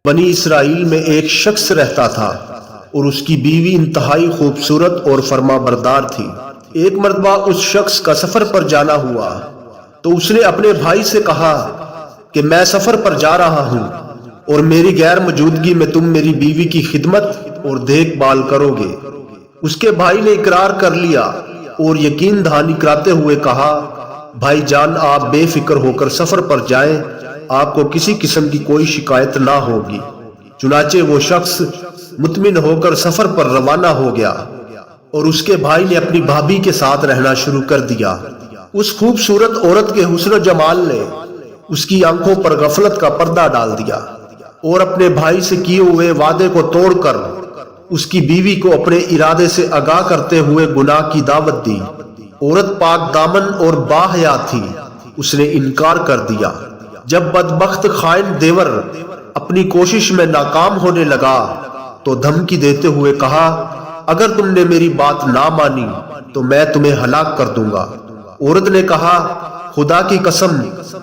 بنی اسرائیل میں ایک شخص رہتا تھا اور اس کی بیوی انتہائی خوبصورت اور فرما بردار تھی۔ ایک مرتبہ اس شخص کا سفر پر جانا ہوا تو اس نے اپنے بھائی سے کہا کہ میں سفر پر جا رہا ہوں اور میری غیر موجودگی میں تم میری بیوی کی خدمت اور دیکھ بھال کرو گے۔ اس کے بھائی نے اقرار کر لیا اور یقین دہانی کراتے ہوئے کہا، بھائی جان آپ بے فکر ہو کر سفر پر جائیں، آپ کو کسی قسم کی کوئی شکایت نہ ہوگی۔ چنانچہ وہ شخص مطمئن ہو کر سفر پر روانہ ہو گیا اور اس کے بھائی نے اپنی بھابھی کے ساتھ رہنا شروع کر دیا۔ اس خوبصورت عورت کے حسن و جمال نے اس کی آنکھوں پر غفلت کا پردہ ڈال دیا اور اپنے بھائی سے کیے ہوئے وعدے کو توڑ کر اس کی بیوی کو اپنے ارادے سے آگاہ کرتے ہوئے گناہ کی دعوت دی۔ عورت پاک دامن اور باحیا تھی، اس نے انکار کر دیا۔ جب بدبخت خائن دیور اپنی کوشش میں ناکام ہونے لگا تو دھمکی دیتے ہوئے کہا، اگر تم نے میری بات نہ مانی تو میں تمہیں ہلاک کر دوں گا۔ عورت نے کہا، خدا کی قسم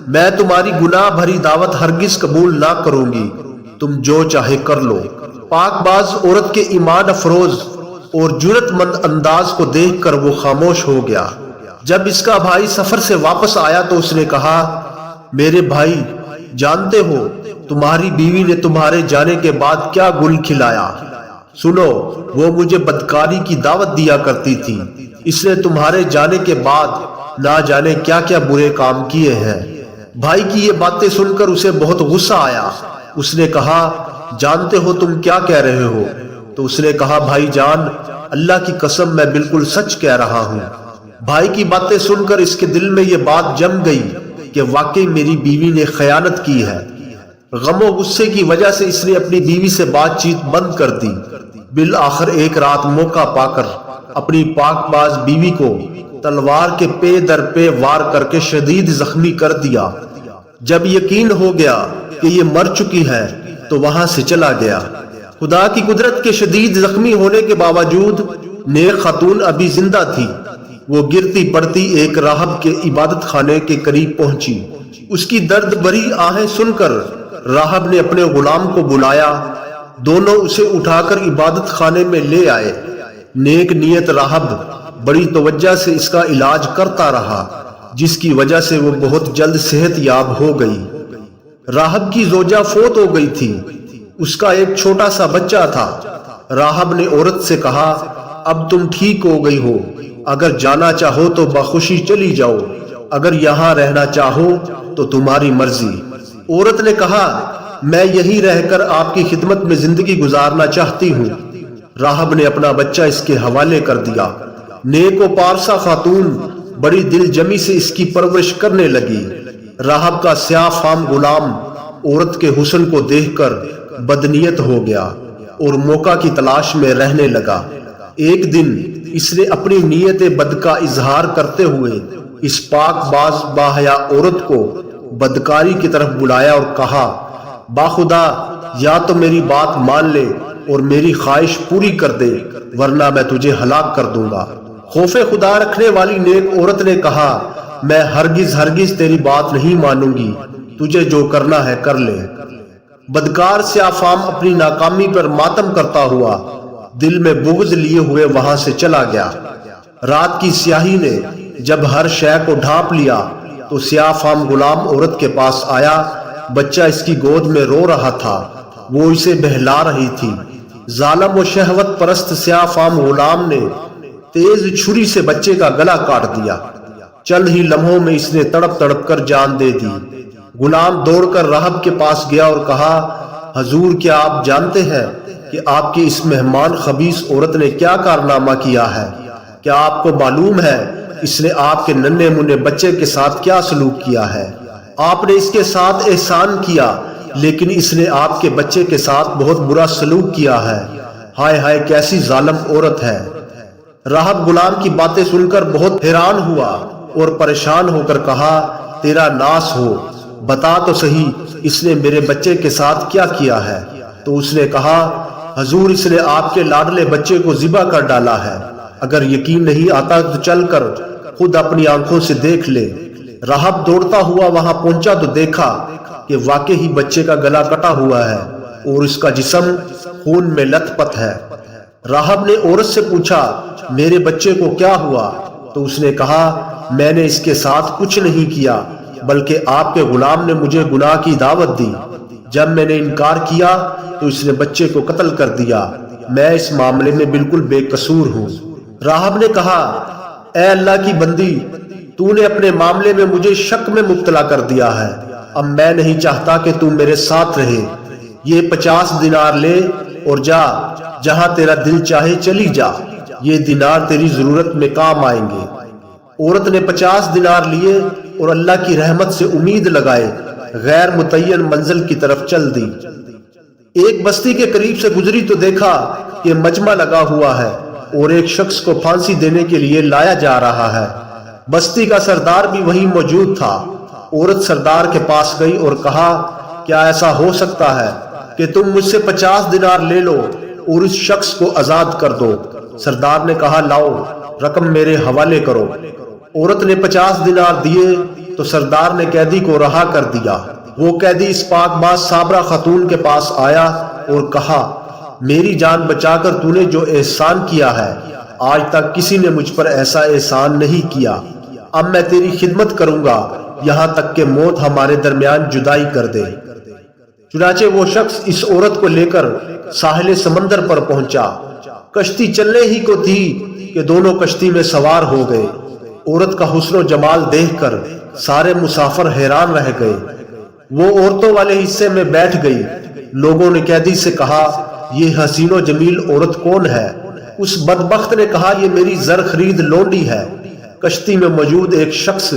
میں تمہاری گناہ بھری دعوت ہرگز قبول نہ کروں گی، تم جو چاہے کر لو۔ پاک باز عورت کے ایمان افروز اور جرأت مند انداز کو دیکھ کر وہ خاموش ہو گیا۔ جب اس کا بھائی سفر سے واپس آیا تو اس نے کہا، میرے بھائی جانتے ہو تمہاری بیوی نے تمہارے جانے کے بعد کیا گل کھلایا؟ سنو، وہ مجھے بدکاری کی دعوت دیا کرتی تھی، اس نے تمہارے جانے کے بعد نہ جانے کیا کیا برے کام کیے ہیں۔ بھائی کی یہ باتیں سن کر اسے بہت غصہ آیا۔ اس نے کہا، جانتے ہو تم کیا کہہ رہے ہو؟ تو اس نے کہا، بھائی جان اللہ کی قسم میں بالکل سچ کہہ رہا ہوں۔ بھائی کی باتیں سن کر اس کے دل میں یہ بات جم گئی کہ واقعی میری بیوی نے خیانت کی ہے۔ غم و غصے کی وجہ سے اس نے اپنی بیوی سے بات چیت بند کر دی۔ بالآخر ایک رات موقع پا کر اپنی پاک باز بیوی کو تلوار کے پے در پے وار کر کے شدید زخمی کر دیا۔ جب یقین ہو گیا کہ یہ مر چکی ہے تو وہاں سے چلا گیا۔ خدا کی قدرت کے شدید زخمی ہونے کے باوجود نیک خاتون ابھی زندہ تھی۔ وہ گرتی پڑتی ایک راہب کے عبادت خانے کے قریب پہنچی۔ اس کی درد بھری آہیں سن کر راہب نے اپنے غلام کو بلایا، دونوں اسے اٹھا کر عبادت خانے میں لے آئے۔ نیک نیت راہب بڑی توجہ سے اس کا علاج کرتا رہا، جس کی وجہ سے وہ بہت جلد صحت یاب ہو گئی۔ راہب کی زوجہ فوت ہو گئی تھی، اس کا ایک چھوٹا سا بچہ تھا۔ راہب نے عورت سے کہا، اب تم ٹھیک ہو گئی ہو، اگر جانا چاہو تو بخوشی چلی جاؤ، اگر یہاں رہنا چاہو تو تمہاری مرضی۔ عورت نے کہا، میں یہی رہ کر آپ کی خدمت میں زندگی گزارنا چاہتی ہوں۔ راہب نے اپنا بچہ اس کے حوالے کر دیا۔ نیک و پارسا خاتون بڑی دل جمی سے اس کی پرورش کرنے لگی۔ راہب کا سیاہ فام غلام عورت کے حسن کو دیکھ کر بدنیت ہو گیا اور موقع کی تلاش میں رہنے لگا۔ ایک دن اس نے اپنی نیت بد کا اظہار کرتے ہوئے اس پاک باز باحیا عورت کو بدکاری کی طرف بلایا اور کہا، باخدا یا تو میری بات مان لے اور میری خواہش پوری کر دے، ورنہ میں تجھے ہلاک کر دوں گا۔ خوف خدا رکھنے والی نیک عورت نے کہا، میں ہرگز تیری بات نہیں مانوں گی، تجھے جو کرنا ہے کر لے۔ بدکار سیاہ فام اپنی ناکامی پر ماتم کرتا ہوا دل میں بغض لیے ہوئے وہاں سے چلا گیا۔ رات کی سیاہی نے جب ہر شے کو ڈھانپ لیا تو سیاہ فام غلام عورت کے پاس آیا۔ بچہ اس کی گود میں رو رہا تھا، وہ اسے بہلا رہی تھی۔ ظالم و شہوت پرست سیاہ فام غلام نے تیز چھری سے بچے کا گلا کاٹ دیا۔ چند ہی لمحوں میں اس نے تڑپ تڑپ کر جان دے دی۔ غلام دوڑ کر راہب کے پاس گیا اور کہا، حضور کیا آپ جانتے ہیں کہ آپ کی اس مہمان خبیث عورت نے کیا کارنامہ کیا ہے؟ کیا آپ کو معلوم ہے اس نے آپ کے ننھے منھے بچے کے ساتھ کیا سلوک کیا ہے؟ آپ نے اس کے ساتھ احسان کیا، لیکن اس نے آپ کے بچے کے ساتھ بہت برا سلوک کیا ہے۔ ہائے ہائے کیسی ظالم عورت ہے۔ راہب غلام کی باتیں سن کر بہت حیران ہوا اور پریشان ہو کر کہا، تیرا ناس ہو، بتا تو صحیح اس نے میرے بچے کے ساتھ کیا کیا ہے؟ تو اس نے کہا، حضور اس نے آپ کے لاڈلے بچے کو ذبح کر ڈالا ہے، اگر یقین نہیں آتا تو چل کر خود اپنی آنکھوں سے دیکھ لے۔ راہب دوڑتا ہوا وہاں پہنچا تو دیکھا کہ واقعی بچے کا گلا کٹا ہوا ہے اور اس کا جسم خون میں لت پت ہے۔ راہب نے عورت سے پوچھا میرے بچے کو کیا ہوا؟ تو اس نے کہا میں نے اس کے ساتھ کچھ نہیں کیا بلکہ آپ کے غلام نے مجھے گناہ کی دعوت دی۔ جب میں نے انکار کیا تو اس نے بچے کو قتل کر دیا۔ میں اس معاملے میں بالکل بے قصور ہوں۔ راہب نے کہا اے اللہ کی بندی، تو نے اپنے معاملے میں مجھے شک میں مبتلا کر دیا ہے۔ اب میں نہیں چاہتا کہ تو میرے ساتھ رہے۔ یہ 50 دینار لے اور جا، جہاں تیرا دل چاہے چلی جا، یہ دینار تیری ضرورت میں کام آئیں گے۔ عورت نے 50 دینار لیے اور اللہ کی رحمت سے امید لگائے غیر متعین منزل کی طرف چل دی۔ ایک بستی کے قریب سے گزری تو دیکھا کہ مجمع لگا ہوا ہے اور ایک شخص کو پھانسی دینے کے لیے لایا جا رہا ہے۔ بستی کا سردار بھی وہیں موجود تھا۔ عورت سردار کے پاس گئی اور کہا کیا ایسا ہو سکتا ہے کہ تم مجھ سے 50 دینار لے لو اور اس شخص کو آزاد کر دو؟ سردار نے کہا لاؤ، رقم میرے حوالے کرو۔ عورت نے 50 دینار دیے تو سردار نے قیدی کو رہا کر دیا۔ وہ قیدی اس پاک باز صابرہ خاتون کے پاس آیا اور کہا میری جان بچا کر تو نے جو احسان کیا ہے، آج تک کسی نے مجھ پر ایسا احسان نہیں کیا۔ اب میں تیری خدمت کروں گا یہاں تک کہ موت ہمارے درمیان جدائی کر دے۔ چنانچہ وہ شخص اس عورت کو لے کر ساحل سمندر پر پہنچا۔ کشتی چلنے ہی کو تھی کہ دونوں کشتی میں سوار ہو گئے۔ عورت کا حسن و جمال دیکھ کر سارے مسافر حیران رہ گئے۔ وہ عورتوں والے حصے میں بیٹھ گئی۔ لوگوں نے قیدی سے کہا یہ حسین و جمیل عورت کون ہے؟ اس بدبخت نے کہا یہ میری زر خرید لونڈی ہے۔ کشتی میں موجود ایک شخص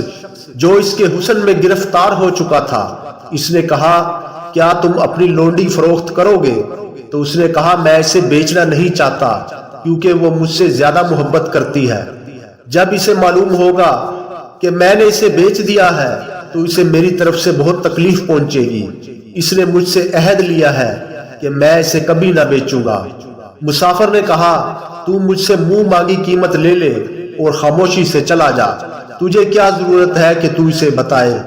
جو اس کے حسن میں گرفتار ہو چکا تھا، اس نے کہا کیا تم اپنی لونڈی فروخت کرو گے؟ تو اس نے کہا میں اسے بیچنا نہیں چاہتا کیونکہ وہ مجھ سے زیادہ محبت کرتی ہے۔ جب اسے معلوم ہوگا کہ میں نے اسے بیچ دیا ہے تو اسے میری طرف سے بہت تکلیف پہنچے گی۔ اس نے مجھ سے عہد لیا ہے کہ میں اسے کبھی نہ بیچوں گا۔ مسافر نے کہا تو مجھ سے منہ مانگی قیمت لے لے اور خاموشی سے چلا جا، تجھے کیا ضرورت ہے کہ تو اسے بتائے؟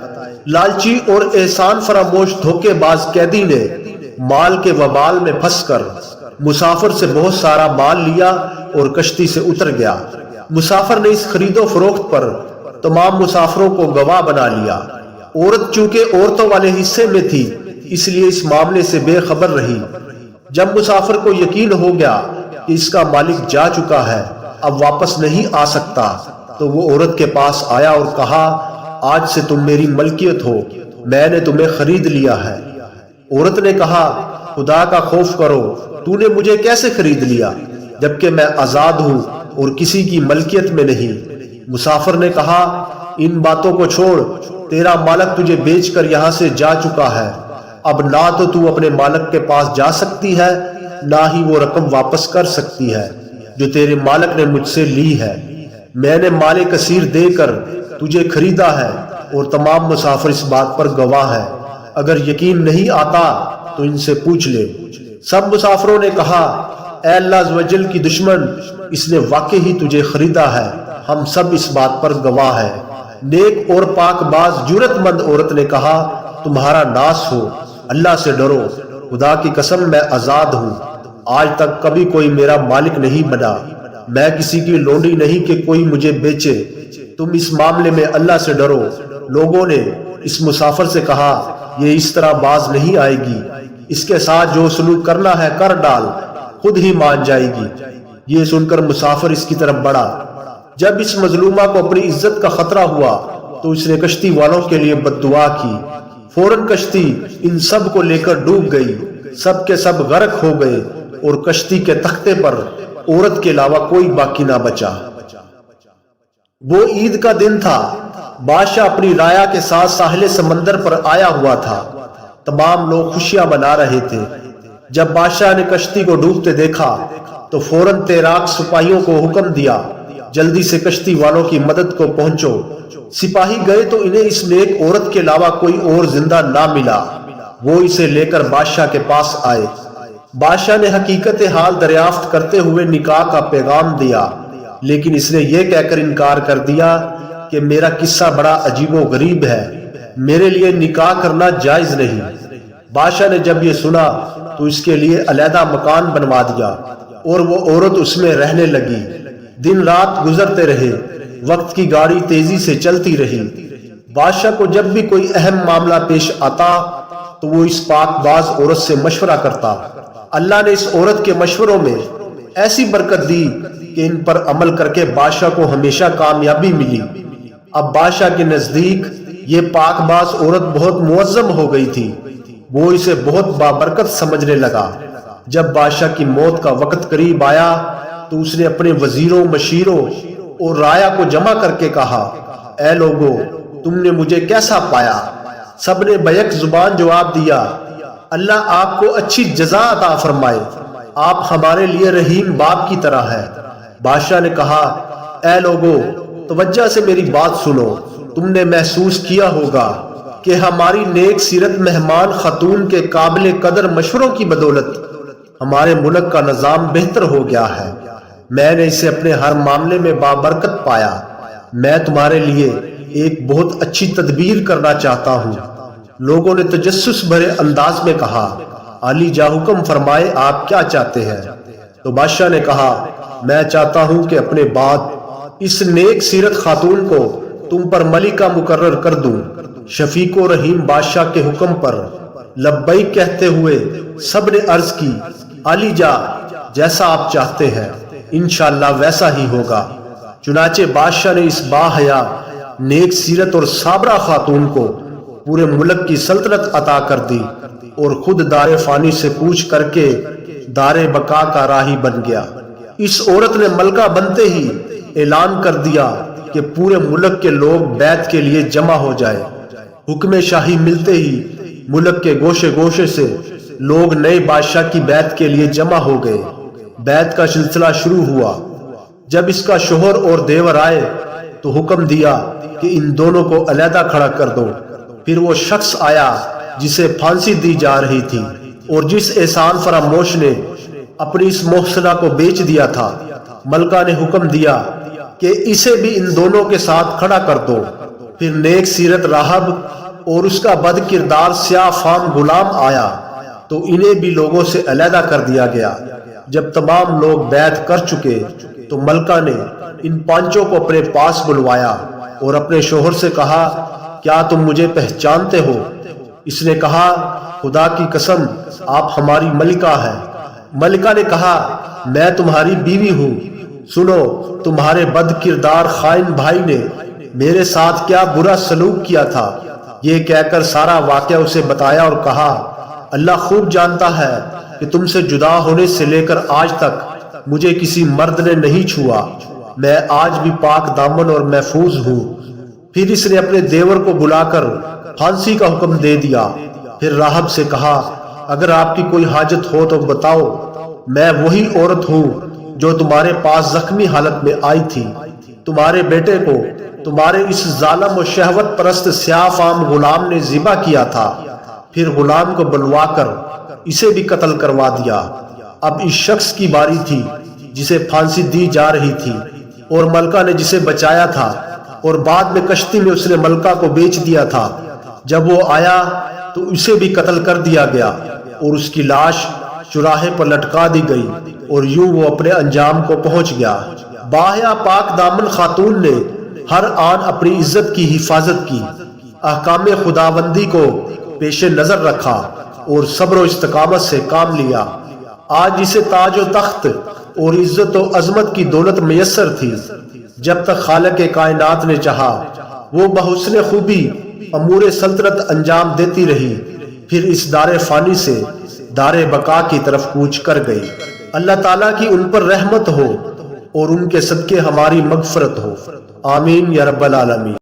لالچی اور احسان فراموش دھوکے باز قیدی نے مال کے وبال میں پھنس کر مسافر سے بہت سارا مال لیا اور کشتی سے اتر گیا۔ مسافر نے اس خرید و فروخت پر تمام مسافروں کو گواہ بنا لیا۔ عورت چونکہ عورتوں والے حصے میں تھی اس لیے اس معاملے سے بے خبر رہی۔ جب مسافر کو یقین ہو گیا کہ اس کا مالک جا چکا ہے، اب واپس نہیں آ سکتا، تو وہ عورت کے پاس آیا اور کہا آج سے تم میری ملکیت ہو، میں نے تمہیں خرید لیا ہے۔ عورت نے کہا خدا کا خوف کرو، تو نے مجھے کیسے خرید لیا جبکہ میں آزاد ہوں اور کسی کی ملکیت میں نہیں؟ مسافر نے کہا ان باتوں کو چھوڑ، تیرا مالک تجھے بیچ کر یہاں سے جا چکا ہے۔ اب نہ تو اپنے مالک کے پاس جا سکتی ہے، نہ ہی وہ رقم واپس کر سکتی ہے جو تیرے مالک نے مجھ سے لی ہے۔ میں نے مال کثیر دے کر تجھے خریدا ہے اور تمام مسافر اس بات پر گواہ ہے۔ اگر یقین نہیں آتا تو ان سے پوچھ لے۔ سب مسافروں نے کہا اے اللہ عز و جل کی دشمن، اس نے واقعی ہی تجھے خریدا ہے، ہم سب اس بات پر گواہ ہیں۔ نیک اور پاک باز جرت مند عورت نے کہا تمہارا ناس ہو، اللہ سے ڈرو، خدا کی قسم میں آزاد ہوں، آج تک کبھی کوئی میرا مالک نہیں بنا، میں کسی کی لونڈی نہیں کہ کوئی مجھے بیچے، تم اس معاملے میں اللہ سے ڈرو۔ لوگوں نے اس مسافر سے کہا یہ اس طرح باز نہیں آئے گی، اس کے ساتھ جو سلوک کرنا ہے کر ڈال، خود ہی مان جائے گی۔ یہ سن کر مسافر اس کی طرف بڑھا۔ جب اس مظلومہ کو اپنی عزت کا خطرہ ہوا تو اس نے کشتی والوں کے لیے بد دعا کی۔ فوراً کشتی ان سب کو لے کر ڈوب گئی، سب کے سب غرق ہو گئے اور کشتی کے تختے پر عورت کے علاوہ کوئی باقی نہ بچا۔ وہ عید کا دن تھا۔ بادشاہ اپنی رایا کے ساتھ ساحل سمندر پر آیا ہوا تھا۔ تمام لوگ خوشیاں منا رہے تھے۔ جب بادشاہ نے کشتی کو ڈوبتے دیکھا تو فوراً تیراک سپاہیوں کو حکم دیا جلدی سے کشتی والوں کی مدد کو پہنچو۔ سپاہی گئے تو انہیں اس نیک عورت کے علاوہ کوئی اور زندہ نہ ملا۔ وہ اسے لے کر بادشاہ کے پاس آئے۔ بادشاہ نے حقیقت حال دریافت کرتے ہوئے نکاح کا پیغام دیا، لیکن اس نے یہ کہہ کر انکار کر دیا کہ میرا قصہ بڑا عجیب و غریب ہے، میرے لیے نکاح کرنا جائز نہیں۔ بادشاہ نے جب یہ سنا تو اس کے لیے علیحدہ مکان بنوا دیا اور وہ عورت اس میں رہنے لگی۔ دن رات گزرتے رہے، وقت کی گاڑی تیزی سے چلتی رہی۔ بادشاہ کو جب بھی کوئی اہم معاملہ پیش آتا تو وہ اس پاک باز عورت سے مشورہ کرتا۔ اللہ نے اس عورت کے مشوروں میں ایسی برکت دی کہ ان پر عمل کر کے بادشاہ کو ہمیشہ کامیابی ملی۔ اب بادشاہ کے نزدیک یہ پاک باز عورت بہت معظم ہو گئی تھی، وہ اسے بہت بابرکت سمجھنے لگا۔ جب بادشاہ کی موت کا وقت قریب آیا تو اس نے اپنے وزیروں، مشیروں اور رایا کو جمع کر کے کہا، اے لوگو، تم نے مجھے کیسا پایا؟ سب نے بیک زبان جواب دیا، اللہ آپ کو اچھی جزا عطا فرمائے، آپ ہمارے لیے رحیم باپ کی طرح ہے۔ بادشاہ نے کہا، اے لوگو، توجہ سے میری بات سنو، تم نے محسوس کیا ہوگا کہ ہماری نیک سیرت مہمان خاتون کے قابل قدر مشوروں کی بدولت ہمارے ملک کا نظام بہتر ہو گیا ہے۔ میں نے اسے اپنے ہر معاملے میں بابرکت پایا۔ میں تمہارے لیے ایک بہت اچھی تدبیر کرنا چاہتا ہوں۔ لوگوں نے تجسس بھرے انداز میں کہا، علی جا حکم فرمائے، آپ کیا چاہتے ہیں؟ تو بادشاہ نے کہا، میں چاہتا ہوں کہ اپنے بعد اس نیک سیرت خاتون کو تم پر ملکہ مقرر کر دوں۔ شفیق و رحیم بادشاہ کے حکم پر لبیک کہتے ہوئے سب نے عرض کی، علی جا، جیسا آپ چاہتے ہیں انشاءاللہ ویسا ہی ہوگا۔ چنانچہ بادشاہ نے اس باحیا، نیک سیرت اور صابرہ خاتون کو پورے ملک کی سلطنت عطا کر دی اور خود دار فانی سے کوچ کر کے دار بقا کا راہی بن گیا۔ اس عورت نے ملکہ بنتے ہی اعلان کر دیا کہ پورے ملک کے لوگ بیعت کے لیے جمع ہو جائے۔ حکم شاہی ملتے ہی ملک کے گوشے گوشے سے لوگ نئے بادشاہ کی بیعت کے لیے جمع ہو گئے۔ بیعت کا سلسلہ شروع ہوا۔ جب اس کا شوہر اور دیور آئے تو حکم دیا کہ ان دونوں کو علیحدہ کھڑا کر دو۔ پھر وہ شخص آیا جسے پھانسی دی جا رہی تھی اور جس احسان فراموش نے اپنی اس محسنہ کو بیچ دیا تھا۔ ملکہ نے حکم دیا کہ اسے بھی ان دونوں کے ساتھ کھڑا کر دو۔ پھر نیک سیرت راہب اور اس کا بد کردار سیاہ فام غلام آیا تو انہیں بھی لوگوں سے علیحدہ کر دیا گیا۔ جب تمام لوگ بیعت کر چکے تو ملکہ نے ان پانچوں کو اپنے پاس بلوایا اور اپنے شوہر سے کہا، کیا تم مجھے پہچانتے ہو؟ اس نے کہا، خدا کی قسم، آپ ہماری ملکہ ہے۔ ملکہ نے کہا، میں تمہاری بیوی ہوں۔ سنو، تمہارے بد کردار خائن بھائی نے میرے ساتھ کیا برا سلوک کیا تھا۔ یہ کہہ کر سارا واقعہ اسے بتایا اور کہا، اللہ خوب جانتا ہے کہ تم سے جدا ہونے سے لے کر آج تک مجھے کسی مرد نے نہیں چھوا۔ میں آج بھی پاک دامن اور محفوظ ہوں۔ پھر اس نے اپنے دیور کو بلا کر پھانسی کا حکم دے دیا۔ پھر راہب سے کہا، اگر آپ کی کوئی حاجت ہو تو بتاؤ، میں وہی عورت ہوں جو تمہارے پاس زخمی حالت میں آئی تھی۔ تمہارے بیٹے کو تمہارے اس ظالم و شہوت پرست سیاہ فام غلام نے ذبح کیا تھا۔ پھر غلام کو بلوا کر اسے بھی قتل کروا دیا۔ اب اس شخص کی باری تھی جسے پھانسی دی جا رہی تھی، اور ملکہ نے جسے بچایا تھا اور بعد میں کشتی میں اس نے ملکہ کو بیچ دیا تھا۔ جب وہ آیا تو اسے بھی قتل کر دیا گیا اور اس کی لاش چوراہے پر لٹکا دی گئی، اور یوں وہ اپنے انجام کو پہنچ گیا۔ باحیا پاک دامن خاتون نے ہر آن اپنی عزت کی حفاظت کی، احکام خداوندی کو پیش نظر رکھا اور صبر و استقامت سے کام لیا۔ آج اسے تاج و تخت اور عزت و عظمت کی دولت میسر تھی۔ جب تک خالق کائنات نے چاہا وہ بحسن خوبی امور سلطنت انجام دیتی رہی، پھر اس دار فانی سے دار بقا کی طرف کوچ کر گئی۔ اللہ تعالیٰ کی ان پر رحمت ہو اور ان کے صدقے ہماری مغفرت ہو، آمین یا رب العالمین۔